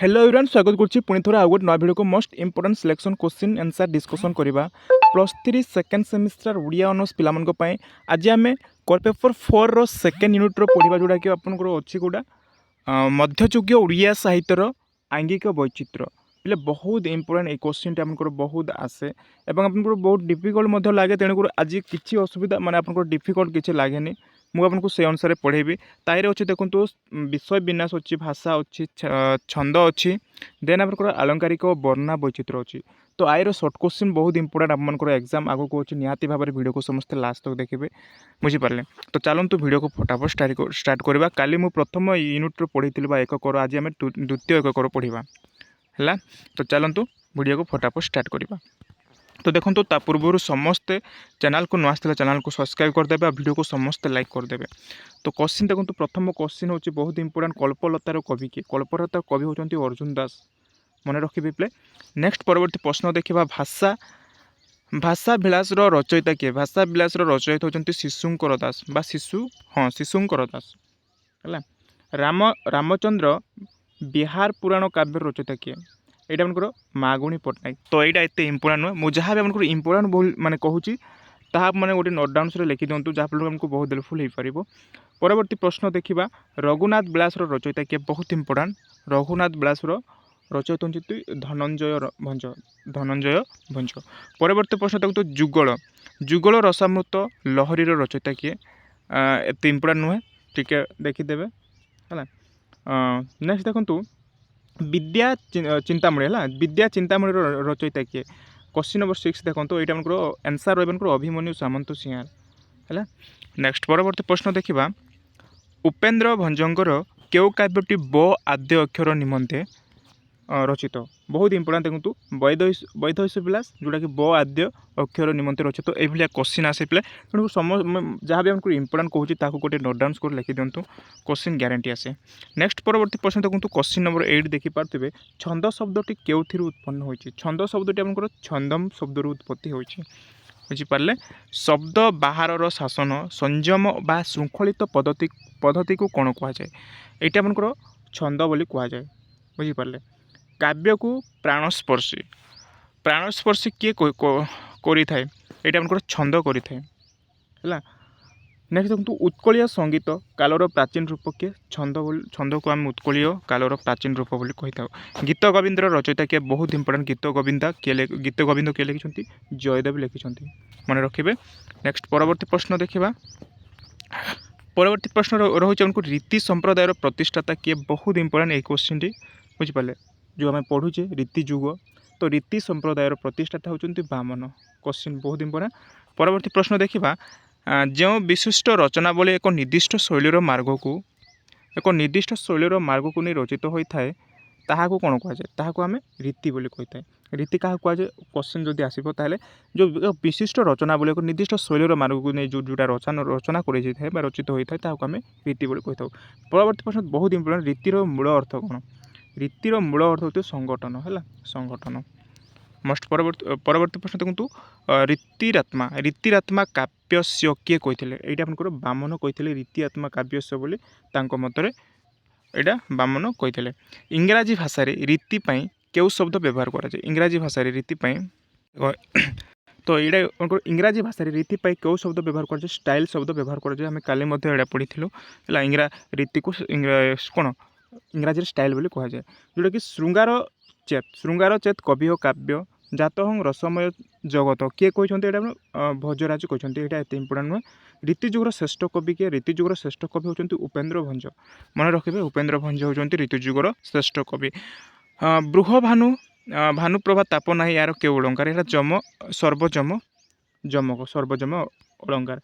Hello everyone स्वागत करुच्ची पुणी थोड़ा आउ गोटे नया भिडियो को most important selection question answer discussion करवा +3 सेकेंड सेमिस्टर ओडिया ऑनर्स पिलामानन आज आम कोर पेपर 4 रो सेकेंड यूनिट रो पढ़ा जोड़ा कि आपंकर अच्छी कौटा मध्ययुगीय ओडिया साहित्यर आंगिक वैचित्र पे बहुत इंपोर्टेंट ये क्वेश्चन आपंकर बहुत आसे और आपको बहुत डिफिकल्ट लगे तेणुक आज किसी असुविधा माने आपंकर डिफिकल्ट किसी लगे मुझे से अनुसार पढ़ेबी ताहिर अच्छे देखो विषय विन्यास अच्छी भाषा अच्छी छंद अच्छी देन आपंकर आलंकारिक वर्णना वैचित्र अच्छी तो आईर सर्ट क्वेश्चन बहुत इंपोर्टेंट आपंकर एग्जाम आगक अच्छी निहाती भाव में वीडियो को समस्त लास्ट तक देखिए बुझीपारे तो चलतु वीडियो को फटाफट स्टार्ट करवा काली मुझे प्रथम यूनिट पढ़ी एककर आज आम द्वितीय एककर पढ़ा है तो चलतु वीडियो को फटाफट स्टार्ट करवा तो देखो ता पूर्व समस्ते चैनल को नुआ चैनल को सब्सक्राइब करदे और वीडियो को समस्ते लाइक करदे। तो क्वेश्चन देखो प्रथम क्वेश्चन हूँ बहुत इंपोर्टेंट कल्पलतार कवि किए कल्पलतार कवि होती अर्जुन दास मन रखिए प्ले। नेक्स्ट परवर्ती प्रश्न देखा भाषा भाषा विलास रचयिता किए भाषा विलास रचयिता होती शिशुंकर दास बा शिशु हाँ शिशुंकर दास है। रामचंद्र बिहार पुराण काव्य रचयिता किए यहाँ आपंकर मागुणी पट्टनायक तो यहाँ एत इंपोर्टाट नुहे मुझे जहाँ भी आपको इंपोर्टाट माने कहूँ ताहा मैंने गोटे नोट डाउन से लिखि दिंतु जहाँफल आमको बहुत हेल्पफुल हो पार। परवर्ती प्रश्न देखा रघुनाथ विलास रचयिता किए बहुत इंपोर्टाट रघुनाथ विलास रचयिता होती धनंजय भंज। परवर्ती प्रश्न देखो जुगल जुगल रसामृत लहरी रचयिता किए एत इंपोर्टाट नुहे टिके देखीदे है। नेक्स्ट देखो विद्या चिंतामणि है विद्या चिंतामणि रचयिता किए क्वेश्चन नंबर 6 देखो यहाँ आपंकर आंसर रहा अभिमन्यु सामंत सिंहार है। नेक्स्ट परवर्ती प्रश्न देखा उपेन्द्र भंजंकर केउ काव्यटी ब आद्य अक्षर निमंते रचित बहुत इंपोर्टेंट देखो वैधैश्य विलास जोटा कि ब आद्य अक्षर निमंते रचित ये क्वेश्चन आसे पे तेणु जहाँ भी हमको इंपोर्टेंट कहूँ गोटे नोट डाउन कर लिखि दिंतु क्वेश्चन ग्यारंटी आसे। नेक्स्ट परवर्ती प्रश्न देखो क्वेश्चन नंबर 8 देखिपे छंद शब्दटी केउथि उत्पन्न होती छंद शब्दटी आपंकर छंदम शब्द उत्पत्ति होती बुझीपारे। शब्द बाहर शासन संयम बा श्रृंखलित पद्धति को कौन कहुए ये आपंकर छंद बोली कहुए बुझीपारे। काव्य को प्राणस्पर्शी किए करि थाए ये आपंकर छंद करि थाए है। नेक्स्ट देखो उत्कलीय संगीत कालर प्राचीन रूप किए छंद को आम उत्कलीय कालर प्राचीन रूप बोली कही था। गीत गोविंदर रचयिता किए बहुत इंपोर्टेंट गीत गोविंद किए लिखिं जयदेव लिखिं मन रखिए। नेक्स्ट परवर्ती प्रश्न देखा परवर्ती प्रश्न रही हमको रीति संप्रदायर प्रतिष्ठाता किए बहुत इंपोर्टेंट एक क्वेश्चन टी बुझीपारे जो आम पढ़ुचे रीति जुग तो रीति संप्रदायर प्रतिष्ठाता होती बामन क्वेश्चन बहुत इंपोर्टेंट। परवर्ती प्रश्न देखा जो विशिष्ट रचनावली एक निर्दिष्ट शैलीर मार्ग को नहीं रचित होता है ताहाको कौन कहुए ताहाको आम रीति बोली कही था। रीति क्या कहुए क्वेश्चन जदि आसो ताले जो विशिष्ट रचनावली एक निर्दिष्ट शैलीर मार्ग को नहीं जोटा रचना कर रचित होता है आम रीति बोली कही था। परवर्ती प्रश्न बहुत इंपोर्टेंट रीतिर मूल अर्थ कौन रीतिर मूल अर्थ होती संगठन है संगठन। मस्ट परवर्ती प्रश्न देखो रीतिरात्मा काव्यस्य किए कही यहाँ आपंकर बामन कही रीतिआत्मा काव्यस्य बोली मतरे यहाँ बामन कही। इंग्राजी भाषा रीति केउ शब्द व्यवहार कराए इंग्राजी भाषा रीति तो यहाँ इंग्राजी भाषा रीति केउ शब्द व्यवहार कराए स्टाइल शब्द व्यवहार कराए आम काली पढ़ी है रीति को कौन इंग्राजी स्टाइल बोली कहुए जोटा कि श्रृंगार चेत कवि हो काव्य जात हूँ रसमय जगत किए कहते हैं भोजराज कहते हैं एत इंपोर्टाट नुहे। रीतिजुगर श्रेष्ठ कवि किए रीतिजुगर श्रेष्ठ कवि होती उपेन्द्र भंज मन रखिए उपेन्द्र भंज होती रीतिजुगर श्रेष्ठ कवि। बृहभानु भानुप्रभा तापना यार केउ अलंकार यहाँ जम सर्वजम सर्वजम अलंकार।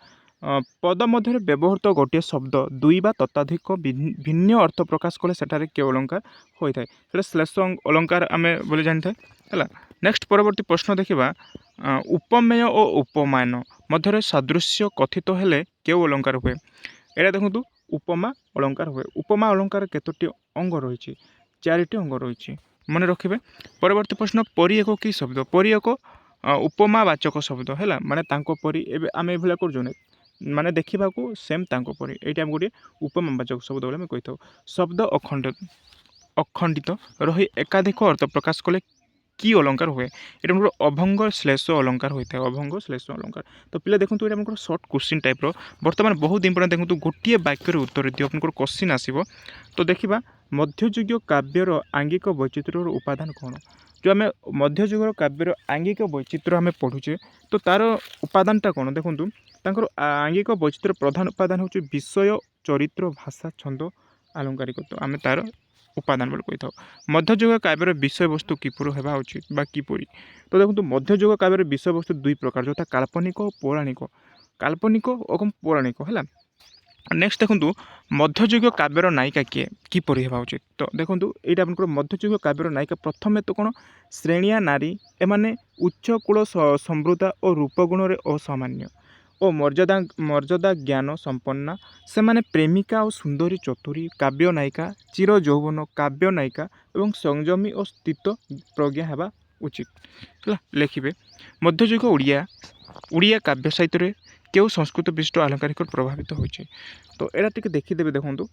पद मध्य व्यवहृत गोटे शब्द दुई बा तताधिक भिन्न अर्थ प्रकाश कले सेठारे केउ अलंकार होता है श्लेष अलंकार आम बोली जानी है। नेक्स्ट परवर्ती प्रश्न देखा उपमेय और उपमान मध्य सादृश्य कथित हेले केउ अलंकार हुए यहाँ देखो उपमा अलंकार हुए उपमा अलंकार केतोटी अंग रही 4टी अंग रही मन रखिए। परवर्ती प्रश्न परी एक कि शब्द परी एक उपमावाचक शब्द है माने तांको परी आम ये कर माने देखा सेम तांको परी ये गोटे उपमावाचक शब्द बोले कही था। शब्द ଅଖଣ୍ଡିତ ରହି ଏକାଧିକ ଅର୍ଥ ପ୍ରକାଶ କଲେ କି ଅଲଙ୍କାର ହୁଏ? এটা ଆମର ଅଭଙ୍ଗ ଶ୍ଲେଷ ଅଲଙ୍କାର ହୋଇଥାଏ। ଅଭଙ୍ଗ ଶ୍ଲେଷ ଅଲଙ୍କାର। ତ ପିଲା ଦେଖନ୍ତୁ ଏଇଟା ଆପଣଙ୍କର ସର୍ଟ କ୍ୱେଶ୍ଚିନ୍ ଟାଇପ୍ର। ବର୍ତ୍ତମାନ ବହୁତ ଇମ୍ପୋର୍ଟାଣ୍ଟ ଦେଖନ୍ତୁ ଗୋଟିଏ ବାକ୍ୟରେ ଉତ୍ତର ଦିଅ ଆପଣଙ୍କର କ୍ୱେଶ୍ଚିନ୍ ଆସିବ। ତ ଦେଖିବା ମଧ୍ୟଯୁଗୀୟ କାବ୍ୟର ଆଙ୍ଗିକ ବୈଚିତ୍ର୍ୟର ଉପାଦାନ କ'ଣ? ଯେଉଁ ଆମେ ମଧ୍ୟଯୁଗର କାବ୍ୟର ଆଙ୍ଗିକ ବୈଚିତ୍ର୍ୟ ଆମେ ପଢ଼ୁଛେ ତ ତାର ଉପାଦାନଟା କ'ଣ ଦେଖନ୍ତୁ ତାଙ୍କର ଆଙ୍ଗିକ ବୈଚିତ୍ର୍ୟ ପ୍ରଧାନ ଉପାଦାନ ହେଉଛି ବିଷୟ ଚରିତ୍ର ଭାଷା ଛନ୍ଦ ଆଲଙ୍କାରିକ। ତ ଆମେ ତାର ଉପାଦାନ ବୋଲି କହିଥାଉ। ମଧ୍ୟଯୁଗ କାବ୍ୟର ବିଷୟବସ୍ତୁ କିପରି ହେବା ଉଚିତ ବା କିପରି? ତ ଦେଖନ୍ତୁ ମଧ୍ୟଯୁଗ କାବ୍ୟର ବିଷୟବସ୍ତୁ ଦୁଇ ପ୍ରକାର ଯଥା କାଳ୍ପନିକ ଓ ପୌରାଣିକ। କାଳ୍ପନିକ ଏବଂ ପୌରାଣିକ ହେଲା। ନେକ୍ସଟ ଦେଖନ୍ତୁ ମଧ୍ୟଯୁଗୀୟ କାବ୍ୟର ନାୟିକା କିଏ କିପରି ହେବା ଉଚିତ? ତ ଦେଖନ୍ତୁ ଏଇଟା ଆପଣଙ୍କର ମଧ୍ୟଯୁଗୀୟ କାବ୍ୟର ନାୟିକା ପ୍ରଥମେ ତ କ'ଣ ଶ୍ରେଣିଆ ନାରୀ ଏମାନେ ଉଚ୍ଚ କୂଳ ସମୃଦ୍ଧା ଓ ରୂପଗୁଣରେ ଅସାମାନ୍ୟ ଓ ମର୍ଯ୍ୟାଦା ଜ୍ଞାନ ସମ୍ପନ୍ନା। ସେମାନେ ପ୍ରେମିକା ଓ ସୁନ୍ଦରୀ ଚତୁରୀ କାବ୍ୟ ନାୟିକା ଚିର ଯୌବନ କାବ୍ୟ ନାୟିକା ଏବଂ ସଂଯମୀ ଓ ସ୍ଥିତ ପ୍ରଜ୍ଞା ହେବା ଉଚିତ ହେଲା। ଲେଖିବେ ମଧ୍ୟଯୁଗ ଓଡ଼ିଆ କାବ୍ୟ ସାହିତ୍ୟରେ କେଉଁ ସଂସ୍କୃତ ବିଶିଷ୍ଟ ଆଲଙ୍କାରିକ ପ୍ରଭାବିତ ହୋଇଛି? ତ ଏଇଟା ଟିକେ ଦେଖିଦେବେ ଦେଖନ୍ତୁ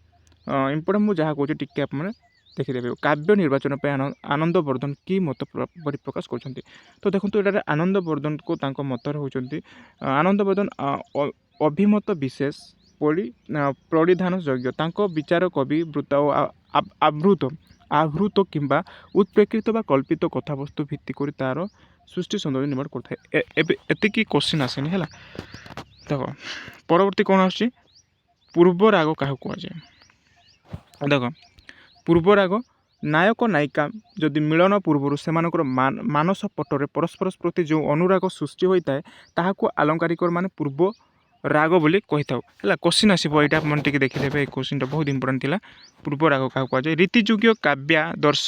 ଇମ୍ପୋର୍ଟାଣ୍ଟ ମୁଁ ଯାହା କହୁଛି ଟିକେ ଆପଣମାନେ ଦେଖିଦେବେ। କାବ୍ୟ ନିର୍ବାଚନ ପାଇଁ ଆନନ୍ଦବର୍ଦ୍ଧନ କି ମତ ପରିପ୍ରକାଶ କରୁଛନ୍ତି? ତ ଦେଖନ୍ତୁ ଏଠାରେ ଆନନ୍ଦବର୍ଦ୍ଧନକୁ ତାଙ୍କ ମତରେ ହେଉଛନ୍ତି ଆନନ୍ଦବର୍ଦ୍ଧନ ଅଭିମତ ବିଶେଷ ପରିଧାନ ଯୋଗ୍ୟ। ତାଙ୍କ ବିଚାର କବି ବୃତ୍ତ ଓ ଆବୃତ କିମ୍ବା ଉତ୍ପ୍ରେକ୍ଷିତ ବା କଳ୍ପିତ କଥାବସ୍ତୁ ଭିତ୍ତି କରି ତାର ସୃଷ୍ଟି ସୌନ୍ଦର୍ଯ୍ୟ ନିର୍ମାଣ କରିଥାଏ। ଏବେ ଏତିକି କୋଶ୍ଚିନ୍ ଆସେନି ହେଲା। ଦେଖ ପରବର୍ତ୍ତୀ କ'ଣ ଆସୁଛି ପୂର୍ବ ରାଗ କାହାକୁ କୁହାଯାଏ? ଦେଖ ପୂର୍ବ ରାଗ ନାୟକ ନାୟିକା ଯଦି ମିଳନ ପୂର୍ବରୁ ସେମାନଙ୍କର ମାନସ ପଟରେ ପରସ୍ପର ପ୍ରତି ଯେଉଁ ଅନୁରାଗ ସୃଷ୍ଟି ହୋଇଥାଏ ତାହାକୁ ଆଲଙ୍କାରିକ ମାନେ ପୂର୍ବ ରାଗ ବୋଲି କହିଥାଉ ହେଲା। କୋଶ୍ଚିନ୍ ଆସିବ ଏଇଟା ଆପଣ ଟିକେ ଦେଖିଦେବେ। ଏଇ କୋଶ୍ଚିନ୍ଟା ବହୁତ ଇମ୍ପୋର୍ଟାଣ୍ଟ ଥିଲା। ପୂର୍ବ ରାଗ କାହାକୁ କୁହାଯାଏ? ରୀତିଯୁଗୀୟ କାବ୍ୟାଦର୍ଶ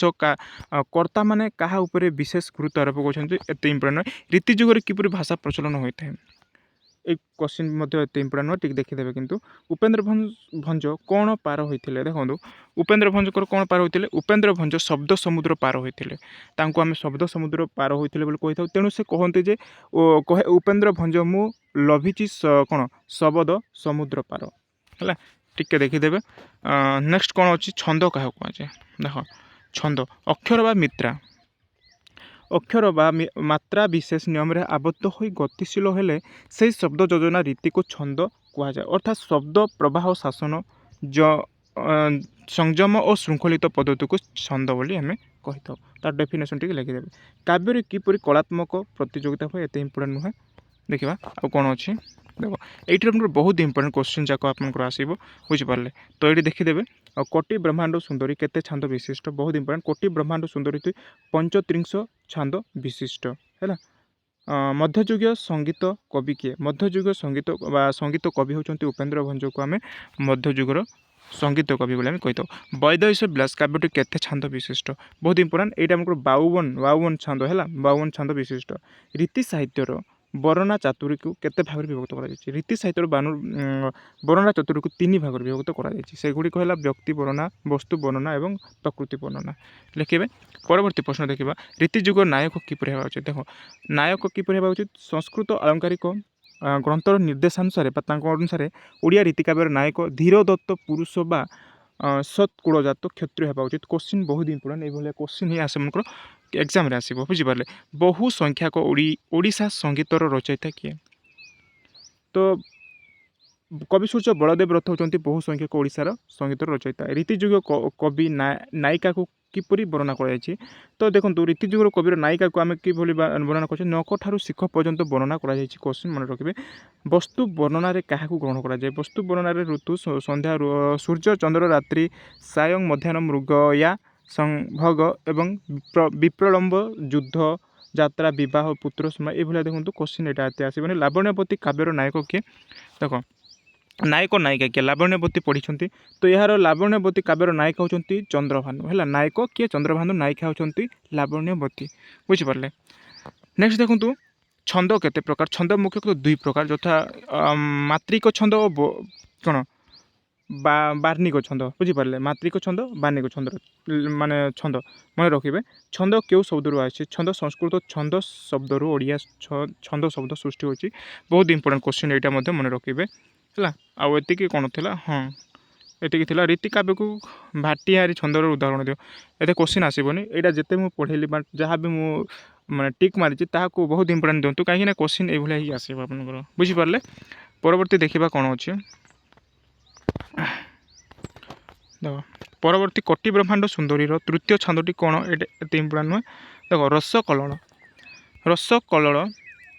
କର୍ତ୍ତା ମାନେ କାହା ଉପରେ ବିଶେଷ ଗୁରୁତ୍ୱ ଆରୋପ କରୁଛନ୍ତି? ଏତେ ଇମ୍ପୋର୍ଟାଣ୍ଟ ନୁହେଁ। ରୀତିଯୁଗରେ କିପରି ଭାଷା ପ୍ରଚଳନ ହୋଇଥାଏ? এই কোশ্ଚିନ୍ ମଧ୍ୟ ଏତେ ଇମ୍ପୋର୍ଟାଣ୍ଟ ନୁହେଁ ଟିକେ ଦେଖିଦେବେ। କିନ୍ତୁ ଉପେନ୍ଦ୍ର ଭଞ୍ଜ କ'ଣ ପାର ହୋଇଥିଲେ? ଦେଖନ୍ତୁ ଉପେନ୍ଦ୍ର ଭଞ୍ଜଙ୍କର କ'ଣ ପାର ହୋଇଥିଲେ? ଉପେନ୍ଦ୍ର ଭଞ୍ଜ ଶବ୍ଦ ସମୁଦ୍ର ପାର ହୋଇଥିଲେ। ତାଙ୍କୁ ଆମେ ଶବ୍ଦ ସମୁଦ୍ର ପାର ହୋଇଥିଲେ ବୋଲି କହିଥାଉ। ତେଣୁ ସେ କହନ୍ତି ଯେ କହେ ଉପେନ୍ଦ୍ର ଭଞ୍ଜ ମୁଁ ଲଭିଛି କ'ଣ ଶବଦ ସମୁଦ୍ର ପାର ହେଲା। ଟିକେ ଦେଖିଦେବେ। ନେକ୍ସଟ କ'ଣ ଅଛି ଛନ୍ଦ କାହାକୁ କୁହାଯାଏ? ଦେଖ ଛନ୍ଦ ଅକ୍ଷର ବା ଅକ୍ଷର ବା ମାତ୍ରା ବିଶେଷ ନିୟମରେ ଆବଦ୍ଧ ହୋଇ ଗତିଶୀଳ ହେଲେ ସେହି ଶବ୍ଦ ଯୋଜନା ରୀତିକୁ ଛନ୍ଦ କୁହାଯାଏ। ଅର୍ଥାତ୍ ଶବ୍ଦ ପ୍ରବାହ ଶାସନ ସଂଯମ ଓ ଶୃଙ୍ଖଳିତ ପଦ୍ଧତିକୁ ଛନ୍ଦ ବୋଲି ଆମେ କହିଥାଉ। ତାର ଡେଫିନେସନ୍ ଟିକେ ଲେଖିଦେବେ। କାବ୍ୟରେ କିପରି କଳାତ୍ମକ ପ୍ରତିଯୋଗିତା ହୁଏ? ଏତେ ଇମ୍ପୋର୍ଟାଣ୍ଟ ନୁହେଁ। ଦେଖିବା ଆଉ କ'ଣ ଅଛି। ଦେଖ ଏଇଠି ଆପଣଙ୍କର ବହୁତ ଇମ୍ପୋର୍ଟାଣ୍ଟ କୋଶ୍ଚିନ୍ ଯାକ ଆପଣଙ୍କର ଆସିବ ବୁଝିପାରିଲେ। ତ ଏଇଠି ଦେଖିଦେବେ ଆଉ କୋଟି ବ୍ରହ୍ମାଣ୍ଡ ସୁନ୍ଦରୀ କେତେ ଛାନ୍ଦ ବିଶିଷ୍ଟ? ବହୁତ ଇମ୍ପୋର୍ଟାଣ୍ଟ। କୋଟି ବ୍ରହ୍ମାଣ୍ଡ ସୁନ୍ଦରୀ 35 ଛାନ୍ଦ ବିଶିଷ୍ଟ ହେଲା। ମଧ୍ୟଯୁଗୀୟ ସଙ୍ଗୀତ କବି କିଏ? ମଧ୍ୟଯୁଗୀୟ ସଙ୍ଗୀତ କବି ହେଉଛନ୍ତି ଉପେନ୍ଦ୍ର ଭଞ୍ଜକୁ ଆମେ ମଧ୍ୟଯୁଗର ସଙ୍ଗୀତ କବି ବୋଲି ଆମେ କହିଥାଉ। ବୈଦୈଶ ବିଳାସ କାବ୍ୟଟି କେତେ ଛାନ୍ଦ ବିଶିଷ୍ଟ? ବହୁତ ଇମ୍ପୋର୍ଟାଣ୍ଟ। ଏଇଟା ଆମକୁ 52 ଛାନ୍ଦ ହେଲା। 52 ଛାନ୍ଦ ବିଶିଷ୍ଟ। ରୀତି ସାହିତ୍ୟର ବର୍ଣ୍ଣନା ଚାତୁରୀକୁ କେତେ ଭାଗରେ ବିଭକ୍ତ କରାଯାଇଛି? ରୀତି ସାହିତ୍ୟର ବର୍ଣ୍ଣନା ଚାତୁରୀକୁ 3 ଭାଗରେ ବିଭକ୍ତ କରାଯାଇଛି। ସେଗୁଡ଼ିକ ହେଲା ବ୍ୟକ୍ତି ବର୍ଣ୍ଣନା ବସ୍ତୁ ବର୍ଣ୍ଣନା ଏବଂ ପ୍ରକୃତି ବର୍ଣ୍ଣନା। ଲେଖିବେ। ପରବର୍ତ୍ତୀ ପ୍ରଶ୍ନ ଦେଖିବା ରୀତିଯୁଗ ନାୟକ କିପରି ହେବା ଉଚିତ? ଦେଖ ନାୟକ କିପରି ହେବା ଉଚିତ? ସଂସ୍କୃତ ଆଳଙ୍କାରିକ ଗ୍ରନ୍ଥର ନିର୍ଦ୍ଦେଶାନୁସାରେ ବା ତାଙ୍କ ଅନୁସାରେ ଓଡ଼ିଆ ରୀତିକାବ୍ୟର ନାୟକ ଧୀର ଦତ୍ତ ପୁରୁଷ ବା ସତ୍କୁଳଜାତ କ୍ଷତ୍ରିୟ ହେବା ଉଚିତ। କୋଶ୍ଚିନ୍ ବହୁତ ଇମ୍ପୋର୍ଟାଣ୍ଟ। ଏଇଭଳିଆ କୋଶ୍ଚିନ୍ ହିଁ ଆସେ ମନେକର ଏକ୍ଜାମ୍ରେ ଆସିବ ବୁଝିପାରିଲେ। ବହୁ ସଂଖ୍ୟକ ଓଡ଼ିଶା ସଙ୍ଗୀତର ରଚୟିତା କିଏ? ତ କବି ସୂର୍ଯ୍ୟ ବଳଦେବ ରଥ ହେଉଛନ୍ତି ବହୁ ସଂଖ୍ୟକ ଓଡ଼ିଶାର ସଙ୍ଗୀତର ରଚୟିତା। ରୀତିଯୁଗୀୟ କବି ନାୟିକାକୁ କିପରି ବର୍ଣ୍ଣନା କରାଯାଇଛି? ତ ଦେଖନ୍ତୁ ରୀତିଯୁଗର କବିର ନାୟିକାକୁ ଆମେ କିଭଳି ବର୍ଣ୍ଣନା କରୁଛେ ନଖ ଠାରୁ ଶିଖ ପର୍ଯ୍ୟନ୍ତ ବର୍ଣ୍ଣନା କରାଯାଇଛି। କୋଶ୍ଚିନ୍ ମନେ ରଖିବେ। ବସ୍ତୁ ବର୍ଣ୍ଣନାରେ କାହାକୁ ଗ୍ରହଣ କରାଯାଏ? ବସ୍ତୁ ବର୍ଣ୍ଣନାରେ ଋତୁ ସନ୍ଧ୍ୟା ସୂର୍ଯ୍ୟ ଚନ୍ଦ୍ର ରାତ୍ରି ସାୟଂ ମଧ୍ୟାହ୍ନ ମୃଗୟା ସଂଭୋଗ ଏବଂ ବିପ୍ରଳମ୍ବ ଯୁଦ୍ଧ ଯାତ୍ରା ବିବାହ ପୁତ୍ର ସୀମା ଏଇଭଳିଆ ଦେଖନ୍ତୁ କୋଶ୍ଚିନ୍ ଏଇଟା ଏତେ ଆସିବନି। ଲାବଣ୍ୟବତୀ କାବ୍ୟର ନାୟକ କିଏ? ଦେଖ ନାୟକ ନାୟିକା କିଏ? ଲାବଣ୍ୟବତୀ ପଢ଼ିଛନ୍ତି। ତ ଏହାର ଲାବଣ୍ୟବତୀ କାବ୍ୟର ନାୟିକା ହେଉଛନ୍ତି ଚନ୍ଦ୍ରଭାନୁ ହେଲା। ନାୟକ କିଏ? ଚନ୍ଦ୍ରଭାନୁ। ନାୟିକା ହେଉଛନ୍ତି ଲାବଣ୍ୟବତୀ ବୁଝିପାରିଲେ। ନେକ୍ସଟ ଦେଖନ୍ତୁ ଛନ୍ଦ କେତେ ପ୍ରକାର? ଛନ୍ଦ ମୁଖ୍ୟତଃ 2 ପ୍ରକାର ଯଥା ମାତ୍ରିକ ଛନ୍ଦ ଓ କ'ଣ ବାର୍ଣ୍ଣିକ ଛନ୍ଦ ବୁଝିପାରିଲେ। ମାତ୍ରିକ ଛନ୍ଦ ବାର୍ଣ୍ଣିକ ଛନ୍ଦ ମାନେ ଛନ୍ଦ ମନେ ରଖିବେ। ଛନ୍ଦ କେଉଁ ଶବ୍ଦରୁ ଆସିଛି? ଛନ୍ଦ ସଂସ୍କୃତ ଛନ୍ଦ ଶବ୍ଦରୁ ଓଡ଼ିଆ ଛନ୍ଦ ଶବ୍ଦ ସୃଷ୍ଟି ହୋଇଛି। ବହୁତ ଇମ୍ପୋର୍ଟାଣ୍ଟ କୋଶ୍ଚିନ୍ ଏଇଟା ମଧ୍ୟ ମନେ ରଖିବେ ହେଲା। ଆଉ ଏତିକି କ'ଣ ଥିଲା? ହଁ ଏତିକି ଥିଲା। ରୀତି କାବ୍ୟକୁ ଭାଟିହାରୀ ଛନ୍ଦର ଉଦାହରଣ ଦିଅ। ଏତେ କୋଶ୍ଚିନ୍ ଆସିବନି, ଏଇଟା ଯେତେ ମୁଁ ପଢ଼େଇଲି ବା ଯାହା ବି ମୁଁ ମାନେ ଟିକ୍ ମାରିଛି ତାହାକୁ ବହୁତ ଇମ୍ପୋର୍ଟାଣ୍ଟ ଦିଅନ୍ତୁ, କାହିଁକିନା କୋଶ୍ଚିନ୍ ଏଇଭଳିଆ ହିଁ ଆସିବ ଆପଣଙ୍କର। ବୁଝିପାରିଲେ? ପରବର୍ତ୍ତୀ ଦେଖିବା କ'ଣ ଅଛି। ଦେଖ ପରବର୍ତ୍ତୀ କୋଟି ବ୍ରହ୍ମାଣ୍ଡ ସୁନ୍ଦରୀର ତୃତୀୟ ଛନ୍ଦଟି କ'ଣ? ଏଇଟା ଏତେ ଇମ୍ପୋର୍ଟାଣ୍ଟ ନୁହେଁ। ଦେଖ ରସକଲ୍ଲୋଳ। ରସକଲ୍ଲୋଳ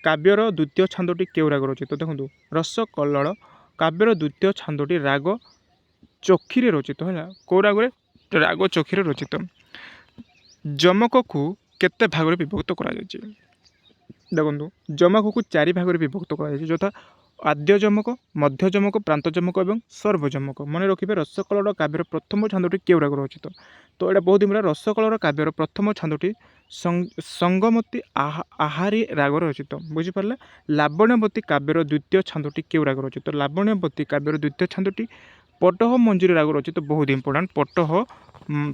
କାବ୍ୟର ଦ୍ୱିତୀୟ ଛନ୍ଦଟି କେଉଁ ରାଗ ରଚିତ? ଦେଖନ୍ତୁ ରସକଲ୍ଲୋଳ କାବ୍ୟର ଦ୍ୱିତୀୟ ଛନ୍ଦଟି ରାଗ ଚୋଖୀରେ ରଚିତ ହେଲା। କେଉଁ ରାଗରେ? ରାଗ ଚୋଖୀରେ ରଚିତ। ଯମକକୁ କେତେ ଭାଗରେ ବିଭକ୍ତ କରାଯାଇଛି? ଦେଖନ୍ତୁ ଯମକକୁ 4 ଭାଗରେ ବିଭକ୍ତ କରାଯାଇଛି, ଯଥା ଆଦ୍ୟ ଯମକ, ମଧ୍ୟ ଯମକ, ପ୍ରାନ୍ତ ଯମକ ଏବଂ ସର୍ବଯମକ। ମନେ ରଖିବେ ରସକଲ୍ଲୋଳ କାବ୍ୟର ପ୍ରଥମ ଛନ୍ଦଟି କେଉଁ ରାଗ ରଚିତ? ତ ଏଇଟା ବହୁତ ଇମ୍ପୋର୍ଟାଣ୍ଟ। ରସକଲ୍ଲୋଳ କାବ୍ୟର ପ୍ରଥମ ଛନ୍ଦଟି ସଙ୍ଗମତୀ ଆହାରୀ ରାଗରେ ରଚିତ। ବୁଝିପାରିଲେ? ଲାବଣ୍ୟବତୀ କାବ୍ୟର ଦ୍ୱିତୀୟ ଛନ୍ଦଟି କେଉଁ ରାଗ ରଚିତ? ଲାବଣ୍ୟବତୀ କାବ୍ୟର ଦ୍ୱିତୀୟ ଛନ୍ଦଟି ପଟହ ମଞ୍ଜୁରୀ ରାଗ ରଚିତ। ବହୁତ ଇମ୍ପୋର୍ଟାଣ୍ଟ।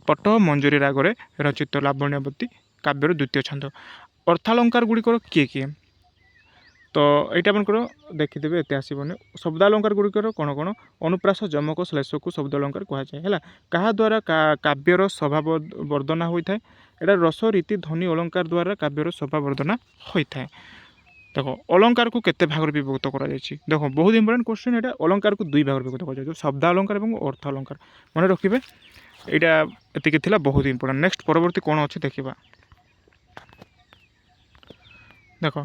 ପଟହ ମଞ୍ଜୁରୀ ରାଗରେ ରଚିତ ଲାବଣ୍ୟବତୀ କାବ୍ୟର ଦ୍ୱିତୀୟ ଛନ୍ଦ। ଅର୍ଥାଳଙ୍କାର ଗୁଡ଼ିକର କିଏ କିଏ? ତ ଏଇଟା ଆପଣଙ୍କର ଦେଖିଦେବେ, ଏତେ ଆସିବନି। ଶବ୍ଦାଳଙ୍କାର ଗୁଡ଼ିକର କ'ଣ କ'ଣ? ଅନୁପ୍ରାସ, ଯମକ, ଶ୍ଲେଷକୁ ଶବ୍ଦାଳଙ୍କାର କୁହାଯାଏ ହେଲା। କାହା ଦ୍ୱାରା କାବ୍ୟର ଶୋଭା ବର୍ଦ୍ଧନା ହୋଇଥାଏ? ଏଇଟା ରସ, ରୀତି, ଧ୍ୱନି, ଅଳଙ୍କାର ଦ୍ୱାରା କାବ୍ୟର ଶୋଭା ବର୍ଦ୍ଧନା ହୋଇଥାଏ। ଦେଖ ଅଳଙ୍କାରକୁ କେତେ ଭାଗରେ ବିଭକ୍ତ କରାଯାଇଛି? ଦେଖ ବହୁତ ଇମ୍ପୋର୍ଟାଣ୍ଟ କୋଶ୍ଚିନ୍ ଏଇଟା। ଅଳଙ୍କାରକୁ 2 ଭାଗରେ ବିଭକ୍ତ କରାଯାଇଛି, ଶବ୍ଦ ଅଳଙ୍କାର ଏବଂ ଅର୍ଥ ଅଳଙ୍କାର। ମନେ ରଖିବେ, ଏଇଟା ଏତିକି ଥିଲା, ବହୁତ ଇମ୍ପୋର୍ଟାଣ୍ଟ। ନେକ୍ସଟ ପରବର୍ତ୍ତୀ କ'ଣ ଅଛି ଦେଖିବା। ଦେଖ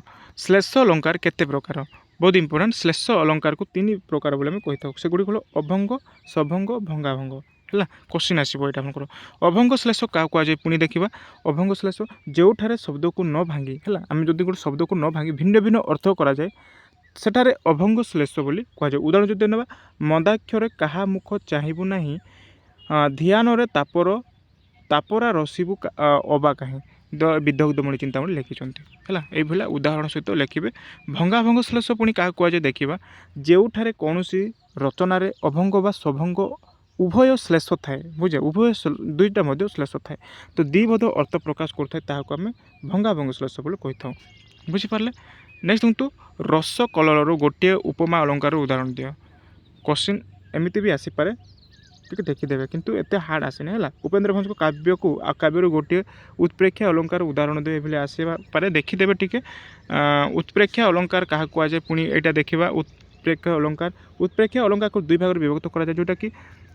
ଶ୍ଲେଷ ଅଳଙ୍କାର କେତେ ପ୍ରକାର? ବହୁତ ଇମ୍ପୋର୍ଟାଣ୍ଟ। ଶ୍ଲେଷ ଅଳଙ୍କାରକୁ 3 ପ୍ରକାର ବୋଲି ଆମେ କହିଥାଉ। ସେଗୁଡ଼ିକ ହେଲା ଅଭଙ୍ଗ, ସଭଙ୍ଗ, ଭଙ୍ଗାଭଙ୍ଗ ହେଲା। କୋଶ୍ଚିନ୍ ଆସିବ ଏଇଟା ଆପଣଙ୍କର। ଅଭଙ୍ଗ ଶ୍ଲେଷ କାହାକୁ କୁହାଯାଏ? ପୁଣି ଦେଖିବା। ଅଭଙ୍ଗ ଶ୍ଲେଷ ଯେଉଁଠାରେ ଶବ୍ଦକୁ ନ ଭାଙ୍ଗି ହେଲା, ଆମେ ଯଦି ଗୋଟେ ଶବ୍ଦକୁ ନ ଭାଙ୍ଗି ଭିନ୍ନ ଭିନ୍ନ ଅର୍ଥ କରାଯାଏ, ସେଠାରେ ଅଭଙ୍ଗ ଶ୍ଲେଷ ବୋଲି କୁହାଯାଏ। ଉଦାହରଣ ଯଦି ନେବା, ମନ୍ଦାକ୍ଷରେ କାହା ମୁଖ ଚାହିଁବୁ ନାହିଁ, ଧ୍ୟାନରେ ତାପରା ରସିବୁ ଅବା କାହିଁ, ବିଦଗ୍ଧମଣି ଚିନ୍ତାମଣି ଲେଖିଛନ୍ତି ହେଲା। ଏଇଭଳିଆ ଉଦାହରଣ ସହିତ ଲେଖିବେ। ଭଙ୍ଗାଭଙ୍ଗ ଶ୍ଲେଷ ପୁଣି କାହାକୁ କୁହାଯାଏ ଦେଖିବା। ଯେଉଁଠାରେ କୌଣସି ରଚନାରେ ଅଭଙ୍ଗ ବା ସଭଙ୍ଗ ଉଭୟ ଶ୍ଲେଷ ଥାଏ, ବୁଝେ, ଉଭୟ ଦୁଇଟା ମଧ୍ୟ ଶ୍ଲେଷ ଥାଏ, ତ ଦ୍ୱିବଧ ଅର୍ଥ ପ୍ରକାଶ କରୁଥାଏ, ତାହାକୁ ଆମେ ଭଙ୍ଗାଭଙ୍ଗ ଶ୍ଲେଷ ବୋଲି କହିଥାଉ। ବୁଝିପାରିଲେ? ନେକ୍ସଟ ଦେଖନ୍ତୁ, ରସକଲ୍ଲୋଳରୁ ଗୋଟିଏ ଉପମା ଅଳଙ୍କାରର ଉଦାହରଣ ଦିଅ। କୋଶ୍ଚିନ୍ ଏମିତି ବି ଆସିପାରେ, ଟିକେ ଦେଖିଦେବେ, କିନ୍ତୁ ଏତେ ହାର୍ଡ଼ ଆସେନି ହେଲା। ଉପେନ୍ଦ୍ର ଭଞ୍ଜଙ୍କ କାବ୍ୟରୁ ଗୋଟିଏ ଉତ୍ପ୍ରେକ୍ଷା ଅଳଙ୍କାର ଉଦାହରଣ ଦେବେ, ଏଭଳି ଆସିପାରେ, ଦେଖିଦେବେ ଟିକେ। ଉତ୍ପ୍ରେକ୍ଷା ଅଳଙ୍କାର କାହାକୁ କୁହାଯାଏ? ପୁଣି ଏଇଟା ଦେଖିବା। ଉତ୍ପ୍ରେକ୍ଷା ଅଳଙ୍କାରକୁ 2 ଭାଗରେ ବିଭକ୍ତ କରାଯାଏ, ଯେଉଁଟାକି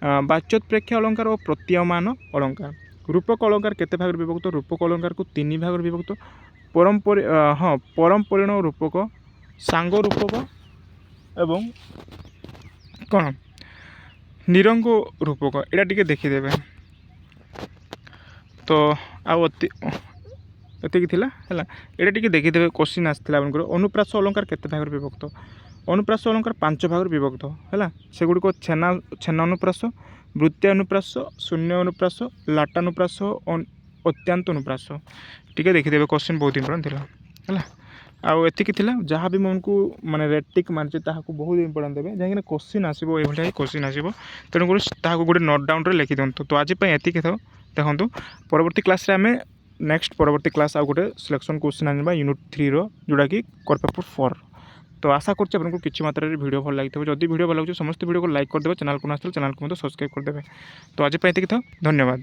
ବାଚ୍ୟୋତ୍ପ୍ରେକ୍ଷା ଅଳଙ୍କାର ଓ ପ୍ରତୀୟମାନ ଅଳଙ୍କାର। ରୂପକ ଅଳଙ୍କାର କେତେ ଭାଗରେ ବିଭକ୍ତ? ରୂପକ ଅଳଙ୍କାରକୁ 3 ଭାଗରେ ବିଭକ୍ତ। ପରମ୍ପରିଣ ରୂପକ, ସାଙ୍ଗ ରୂପକ ଏବଂ କ'ଣ ନିରଙ୍ଗ ରୂପକ। ଏଇଟା ଟିକେ ଦେଖିଦେବେ। ତ ଆଉ ଏତିକି ଥିଲା ହେଲା। ଏଇଟା ଟିକେ ଦେଖିଦେବେ, କୋଶ୍ଚିନ୍ ଆସିଥିଲା ଆପଣଙ୍କର। ଅନୁପ୍ରାସ ଅଳଙ୍କାର କେତେ ଭାଗରେ ବିଭକ୍ତ? ଅନୁପ୍ରାସ ଅଳଙ୍କାର 5 ଭାଗରେ ବିଭକ୍ତ ହେଲା। ସେଗୁଡ଼ିକ ଛେନା ଅନୁପ୍ରାସ, ବୃତ୍ତି ଅନୁପ୍ରାସ, ଶୂନ୍ୟ ଅନୁପ୍ରାସ, ଲାଟାନୁପ୍ରାସ, ଅତ୍ୟନ୍ତ ଅନୁପ୍ରାସ। ଟିକେ ଦେଖିଦେବେ, କୋଶ୍ଚିନ୍ ବହୁତ ଇମ୍ପୋର୍ଟାଣ୍ଟ ଥିଲା ହେଲା। ଆଉ ଏତିକି ଥିଲା। ଯାହା ବି ମନକୁ ମାନେ ରେଡ୍ ଟିକ୍ ମାରିଛି ତାହାକୁ ବହୁତ ଇମ୍ପୋର୍ଟାଣ୍ଟ ଦେବେ, କାହିଁକିନା କୋଶ୍ଚିନ୍ ଆସିବ, ଏଇଭଳିଆ ହିଁ କୋଶ୍ଚିନ୍ ଆସିବ। ତେଣୁକରି ତାହାକୁ ଗୋଟେ ନୋଟ୍ ଡାଉନ୍ରେ ଲେଖିଦିଅନ୍ତୁ। ତ ଆଜି ପାଇଁ ଏତିକି ଥାଉ। ଦେଖନ୍ତୁ ପରବର୍ତ୍ତୀ କ୍ଲାସ୍ରେ ଆମେ ପରବର୍ତ୍ତୀ କ୍ଲାସ୍ ଆଉ ଗୋଟେ ସିଲେକ୍ସନ୍ କୋଶ୍ଚିନ୍ ଆଣିବା ୟୁନିଟ୍ 3ର, ଯେଉଁଟାକି କୋର୍ ପେପର୍ 4। ତ ଆଶା କରୁଛି ଆପଣଙ୍କୁ କିଛି ମାତ୍ରାରେ ଭିଡ଼ିଓ ଭଲ ଲାଗିଥିବ। ଯଦି ଭିଡ଼ିଓ ଭଲ ଲାଗୁଛି ସମସ୍ତେ ଭିଡ଼ିଓକୁ ଲାଇକ୍ କରିଦେବେ, ଚ୍ୟାନେଲ୍କୁ ଆସିଥିଲେ ଚ୍ୟାନେଲ୍କୁ ମଧ୍ୟ ସବସ୍କ୍ରାଇବ୍ କରିଦେବେ। ତ ଆଜି ପାଇଁ ଏତିକି ଥାଉ। ଧନ୍ୟବାଦ।